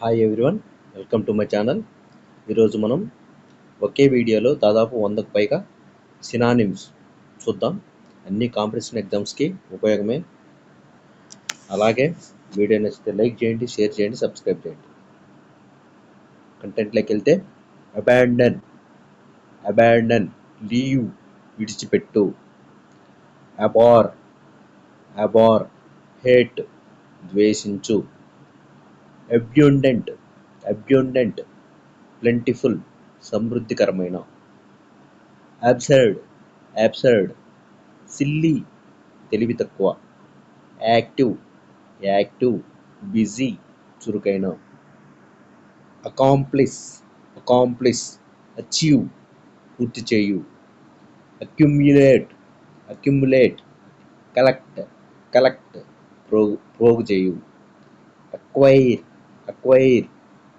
Hi everyone, welcome to my channel. ఈరోజు మనం ఒకే వీడియోలో దాదాపు 100కు పైగా సినానిమ్స్ చూద్దాం. అన్ని కాంపిటీషన్ ఎగ్జామ్స్కి ఉపయోగమే. అలాగే వీడియో నచ్చితే లైక్ చేయండి, షేర్ చేయండి, సబ్స్క్రైబ్ చేయండి. కంటెంట్లోకి వెళ్తే అబాండన్, లీవ్, విడిచిపెట్టు. అబార్, హేట్, ద్వేషించు. అబ్యూండెంట్, ప్లెంటిఫుల్, సమృద్ధికరమైన. అబ్సర్డ్, సిల్లీ, తెలివి తక్కువ. యాక్టివ్, బిజీ, చురుకైన. అకాంప్లిస్, అచీవ్, పూర్తి చేయు. అక్యుములేట్, కలెక్ట్, ప్రోగు చేయు. అక్వైర్,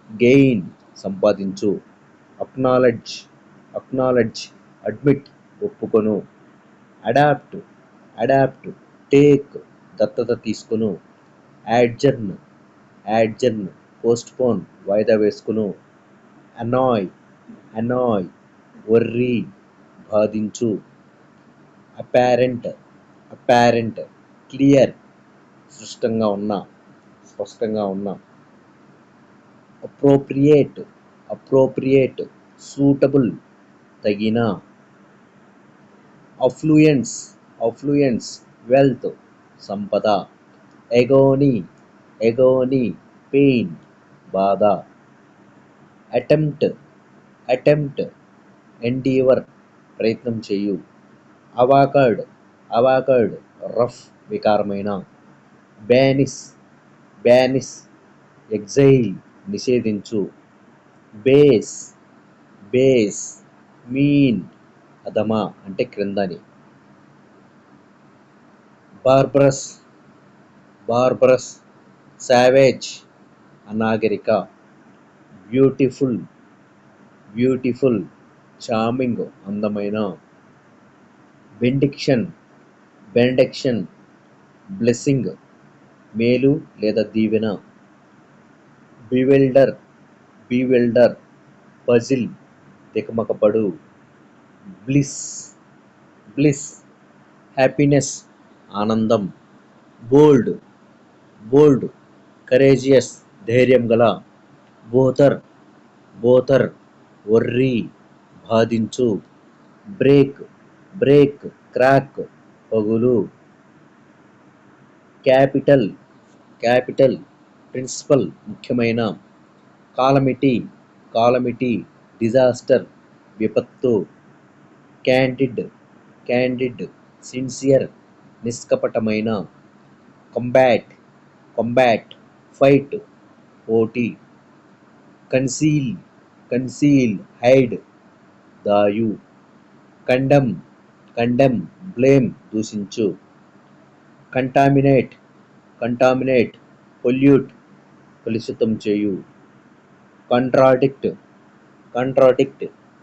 గెయిన్, సంపాదించు. అక్నాలెడ్జ్, అడ్మిట్, ఒప్పుకొను. అడాప్ట్, టేక్, దత్తత తీసుకును. యాడ్జర్న్, పోస్ట్పోన్, వాయిదా వేసుకును. అనాయ్, వర్రీ, బాధించు. అపారెంట్, క్లియర్, స్పష్టంగా ఉన్న. అప్రోప్రియేట్, సూటబుల్, తగిన. అఫ్లూయెన్స్, వెల్త్, సంపద. ఎగోనీ, పెయిన్, బాధ. అటెంప్ట్, ఎండీవర్, ప్రయత్నం చేయు. అవాకర్డ్, రఫ్, వికారమైన. బ్యానిష్, ఎగ్జైల్, నిషేధించు. బేస్, మీన్, అధమ అంటే క్రిందని. బార్బరస్, సావేజ్, అనాగరిక. బ్యూటిఫుల్, చార్మింగ్, అందమైన. బెనెడిక్షన్, బ్లెస్సింగ్, మేలు లేదా దీవెన. బివిల్డర్, పజిల్, తికమకపడు. బ్లిస్, హ్యాపీనెస్, ఆనందం. బోల్డ్, కరేజియస్, ధైర్యం గల. బోథర్, వర్రీ, బాధించు. బ్రేక్, క్రాక్, పగులు. క్యాపిటల్, ప్రిన్సిపల్, ముఖ్యమైన. కాలమిటీ, డిజాస్టర్, విపత్తు. క్యాండిడ్, సిన్సియర్, నిష్కపటమైన. కంబాట్, ఫైట్, పోటీ. కన్సీల్, హైడ్, దాయు. కండెమ్, బ్లేమ్, దూషించు. కంటామినేట్, పొల్యూట్, కలుషితం చేయు. కంట్రాడిక్ట్,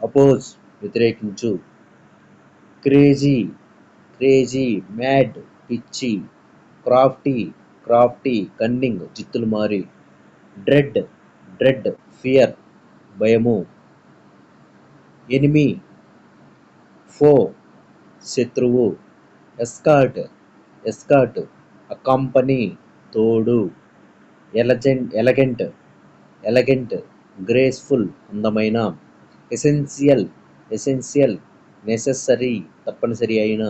అపోజ్, వ్యతిరేకించు. క్రేజీ, మ్యాడ్, పిచ్చి. క్రాఫ్టీ, కన్నింగ్, జిత్తులమారి. డ్రెడ్, ఫియర్, భయము. ఎనిమీ, ఫో, శత్రువు. ఎస్కార్ట్, అకంపనీ, తోడు. ఎలగెంట్, గ్రేస్ఫుల్, అందమైన. ఎసెన్షియల్, నెసెసరీ, తప్పనిసరి అయిన.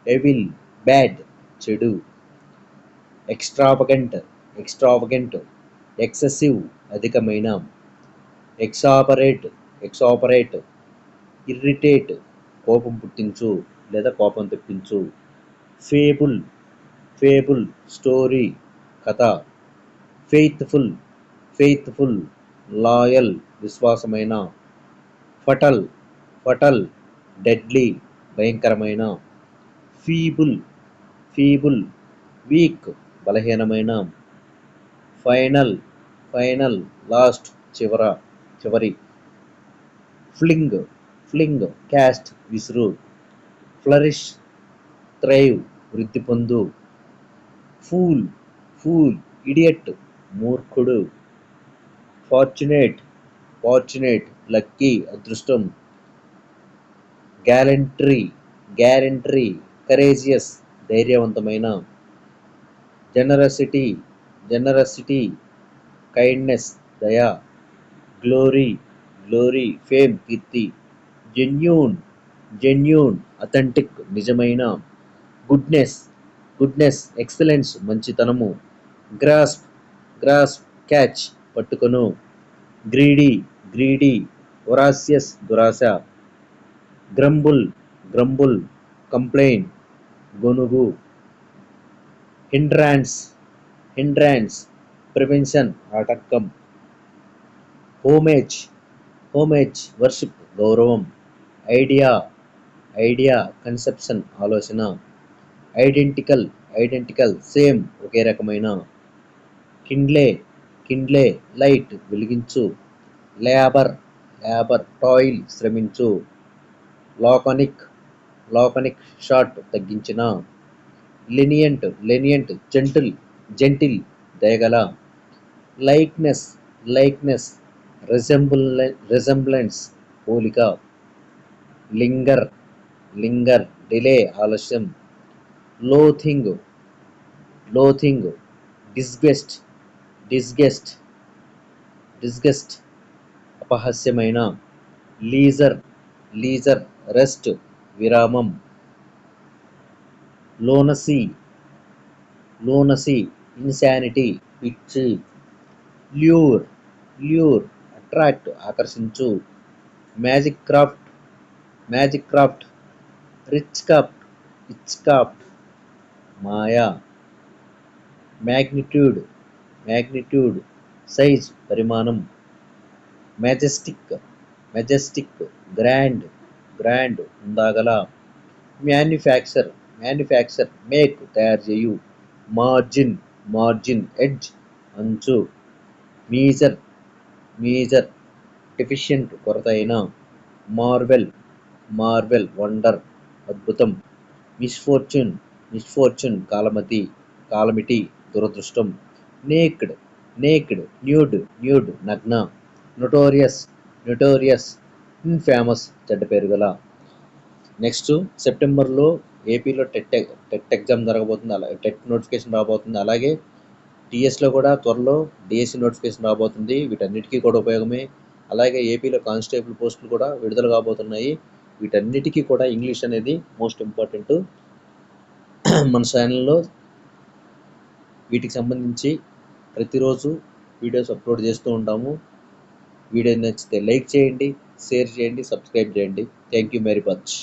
ఎవిల్, బ్యాడ్, చెడు. ఎక్స్ట్రావగెంట్, ఎక్సెసివ్, అధికమైన. ఎక్సాపరేట్, ఇర్రిటేట్, కోపం పుట్టించు లేదా కోపం తెప్పించు. ఫేబుల్, స్టోరీ, కథ. ఫెయిత్ఫుల్, లాయల్, విశ్వాసమైన. ఫటల్, డెడ్లీ, భయంకరమైన. ఫీబుల్, వీక్, బలహీనమైన. ఫైనల్, లాస్ట్, చివరి. ఫ్లింగ్, క్యాస్ట్, విసురు. ఫ్లరిష్, థ్రైవ్, వృద్ధి పొందు. ఫూల్, ఇడియట్, మూర్ఖుడు. ఫార్చునేట్, ఫార్చునేట్ లక్కీ అదృష్టం. గ్యాలంట్రీ, గ్యారంట్రీ కరేజియస్ ధైర్యవంతమైన. జనరసిటీ, జనరసిటీ కైండ్నెస్ దయ. గ్లోరీ, గ్లోరీ ఫేమ్ కీర్తి. జెన్యూన్, జెన్యూన్ అథెంటిక్ నిజమైన. గుడ్నెస్, గుడ్నెస్ ఎక్సలెన్స్ మంచితనము. గ్రాస్ప్, గ్రాస్ప్ క్యాచ్ పట్టుకొను. గ్రీడీ, గ్రీడీ వొరాసియస్ దురాశ. గ్రంబుల్, గ్రంబుల్ కంప్లైన్ గొనుగు. హిండ్రాన్స్, హిండ్రాన్స్ ప్రివెన్షన్ ఆటంకం. హోమేజ్, హోమేజ్ వర్షిప్ గౌరవం. ఐడియా, ఐడియా కన్సెప్షన్ ఆలోచన. ఐడెంటికల్, ఐడెంటికల్ సేమ్ ఒకే రకమైన. కిండ్లే, కిండ్లే లైట్ వెలిగించు. లేబర్, లేబర్ టాయిల్ శ్రమించు. లాకానిక్, లాకానిక్ షార్ట్ తగ్గించిన. లెనియంట్, లెనియంట్ జెంటిల్, జెంటిల్ దయగల. లైక్నెస్, లైక్నెస్ రెజెంబ్లెన్స్ పోలిక. లింగర్, లింగర్ డిలే ఆలస్యం. Loathing, loathing disgust, disgust, disgust అపహాస్యమైన. లీజర్, లీజర్ రెస్ట్ విరామం. లోనసీ, లోనసీ ఇన్సానిటీ పిచ్చి. ల్యూర్, ల్యూర్ అట్రాక్ట్ ఆకర్షించు. Magic craft, magic craft witchcraft, witchcraft మాయా. Magnitude, magnitude size పరిమాణం. Majestic, Majestic grand, grand ఉందాగల. Manufacture, manufacture make తయారు చేయు. Margin, margin edge అంచు. మీజర్, మీజర్ డెఫిషియెంట్ కొరత అయిన. మార్వెల్, మార్వెల్ వండర్ అద్భుతం. మిస్ఫార్చ్యూన్, మిస్ఫార్చ్యూన్ కాలమతి, కాలమిటి దురదృష్టం. నేక్డ్, నేక్డ్ న్యూడ్, న్యూడ్ నగ్న. నొటోరియస్, నొటోరియస్ ఇన్ఫేమస్ చెడ్డ పేరు గల. నెక్స్ట్ సెప్టెంబర్లో ఏపీలో టెట్ ఎగ్జామ్ జరగబోతుంది. అలా టెట్ నోటిఫికేషన్ రాబోతుంది. అలాగే టీఎస్లో కూడా త్వరలో డిఎస్సి నోటిఫికేషన్ రాబోతుంది. వీటన్నిటికీ కూడా ఉపయోగమే. అలాగే ఏపీలో కానిస్టేబుల్ పోస్టులు కూడా విడుదల కాబోతున్నాయి. వీటన్నిటికీ కూడా ఇంగ్లీష్ అనేది మోస్ట్ ఇంపార్టెంట్. మన ఛానల్లో వీటికి సంబంధించి ప్రతిరోజు వీడియోస్ అప్లోడ్ చేస్తూ ఉంటాము. వీడియో నచ్చితే లైక్ చేయండి, షేర్ చేయండి, సబ్స్క్రైబ్ చేయండి. Thank you very much.